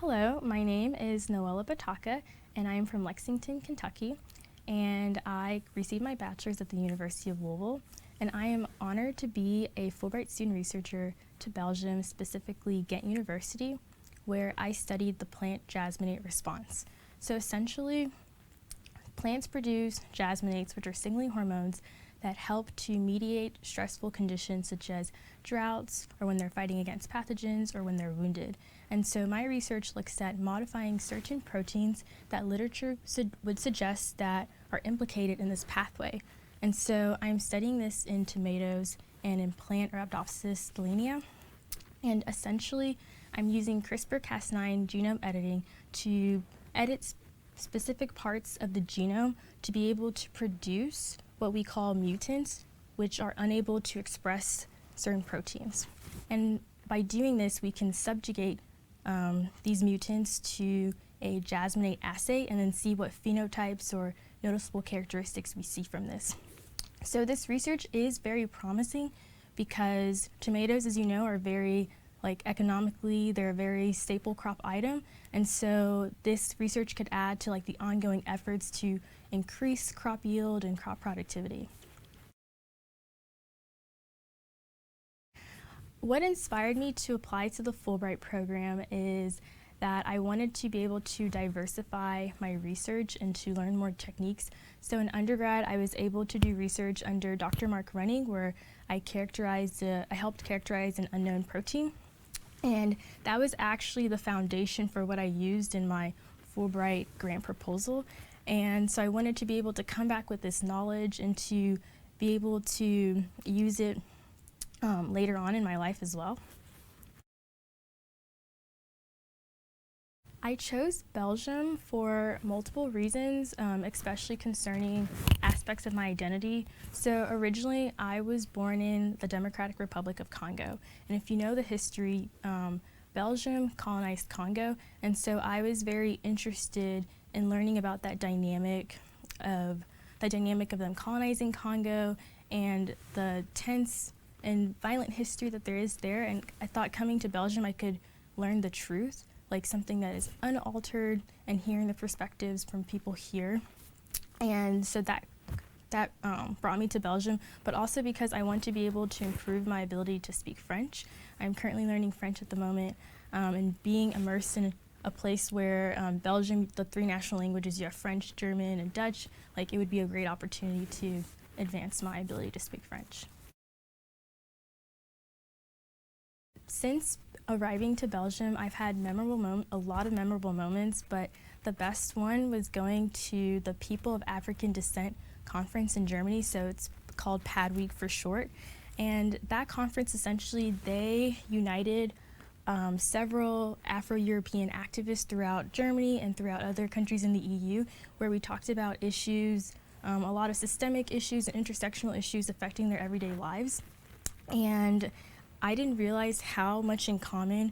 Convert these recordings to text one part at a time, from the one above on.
Hello, my name is Noela Botaka, and I am from Lexington, Kentucky, and I received my bachelor's at the University of Louisville, and I am honored to be a Fulbright Student Researcher to Belgium, specifically Ghent University, where I studied the plant jasminate response. So essentially, plants produce jasminates, which are signaling hormones that help to mediate stressful conditions such as droughts, or when they're fighting against pathogens, or when they're wounded. And so my research looks at modifying certain proteins that literature would suggest that are implicated in this pathway. And so I'm studying this in tomatoes and in plant Rhabdopsis stellanea. And essentially, I'm using CRISPR-Cas9 genome editing to edit specific parts of the genome to be able to produce what we call mutants, which are unable to express certain proteins. And by doing this, we can subjugate these mutants to a jasminate assay and then see what phenotypes or noticeable characteristics we see from this. So this research is very promising because tomatoes, as you know, are very economically, they're a very staple crop item. And so this research could add to the ongoing efforts to increase crop yield and crop productivity. What inspired me to apply to the Fulbright program is that I wanted to be able to diversify my research and to learn more techniques. So in undergrad, I was able to do research under Dr. Mark Running, where I helped characterize an unknown protein. And that was actually the foundation for what I used in my Fulbright grant proposal. And so I wanted to be able to come back with this knowledge and to be able to use it later on in my life as well. I chose Belgium for multiple reasons, especially concerning aspects of my identity. So originally, I was born in the Democratic Republic of Congo. And if you know the history, Belgium colonized Congo. And so I was very interested in learning about that dynamic of them colonizing Congo and the tense and violent history that there is there. And I thought coming to Belgium, I could learn the truth, something that is unaltered, and hearing the perspectives from people here. And so that brought me to Belgium, but also because I want to be able to improve my ability to speak French. I'm currently learning French at the moment, and being immersed in a place where Belgium, the three national languages, you have French, German, and Dutch, it would be a great opportunity to advance my ability to speak French. Since arriving to Belgium, I've had a lot of memorable moments, but the best one was going to the People of African Descent conference in Germany, so it's called PAD Week for short. And that conference, essentially, they united several Afro-European activists throughout Germany and throughout other countries in the EU, where we talked about issues, a lot of systemic issues and intersectional issues affecting their everyday lives. And I didn't realize how much in common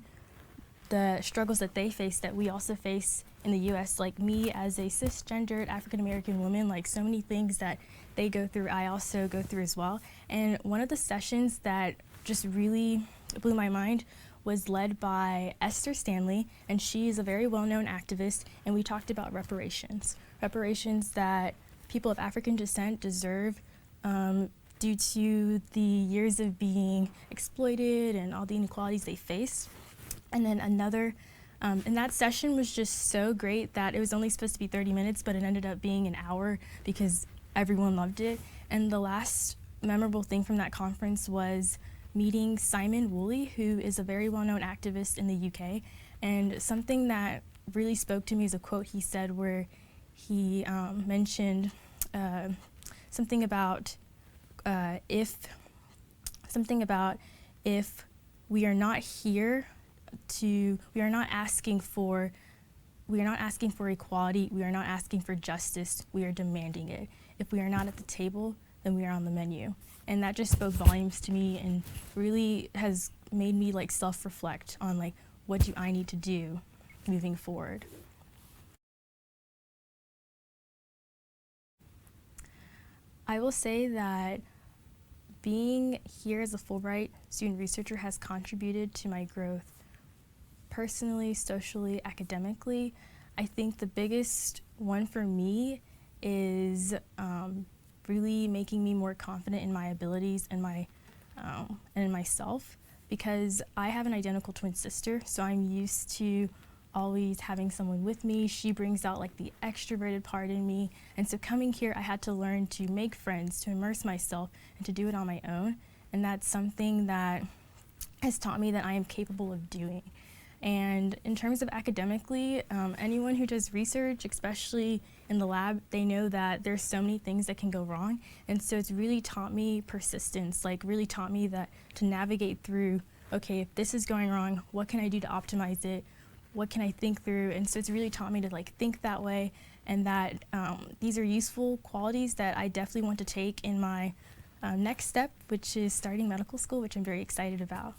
the struggles that they face that we also face in the US. Like me as a cisgendered African-American woman, so many things that they go through, I also go through as well. And one of the sessions that just really blew my mind was led by Esther Stanley, and she is a very well-known activist, and we talked about reparations. Reparations that people of African descent deserve due to the years of being exploited and all the inequalities they face. And then and that session was just so great that it was only supposed to be 30 minutes, but it ended up being an hour because everyone loved it. And the last memorable thing from that conference was meeting Simon Woolley, who is a very well-known activist in the UK. And something that really spoke to me is a quote he said where he mentioned something about if we are not here we are not asking for equality, we are not asking for justice, we are demanding it. If we are not at the table, then we are on the menu. And that just spoke volumes to me and really has made me self-reflect on what do I need to do moving forward. I will say that being here as a Fulbright student researcher has contributed to my growth personally, socially, academically, I think the biggest one for me is really making me more confident in my abilities and and in myself, because I have an identical twin sister, so I'm used to always having someone with me. She brings out like the extroverted part in me, and so coming here I had to learn to make friends, to immerse myself, and to do it on my own, and that's something that has taught me that I am capable of doing. And in terms of academically, anyone who does research, especially in the lab, they know that there's so many things that can go wrong. And so it's really taught me persistence, like really taught me that to navigate through, okay, if this is going wrong, what can I do to optimize it? What can I think through? And so it's really taught me to like think that way, and that these are useful qualities that I definitely want to take in my next step, which is starting medical school, which I'm very excited about.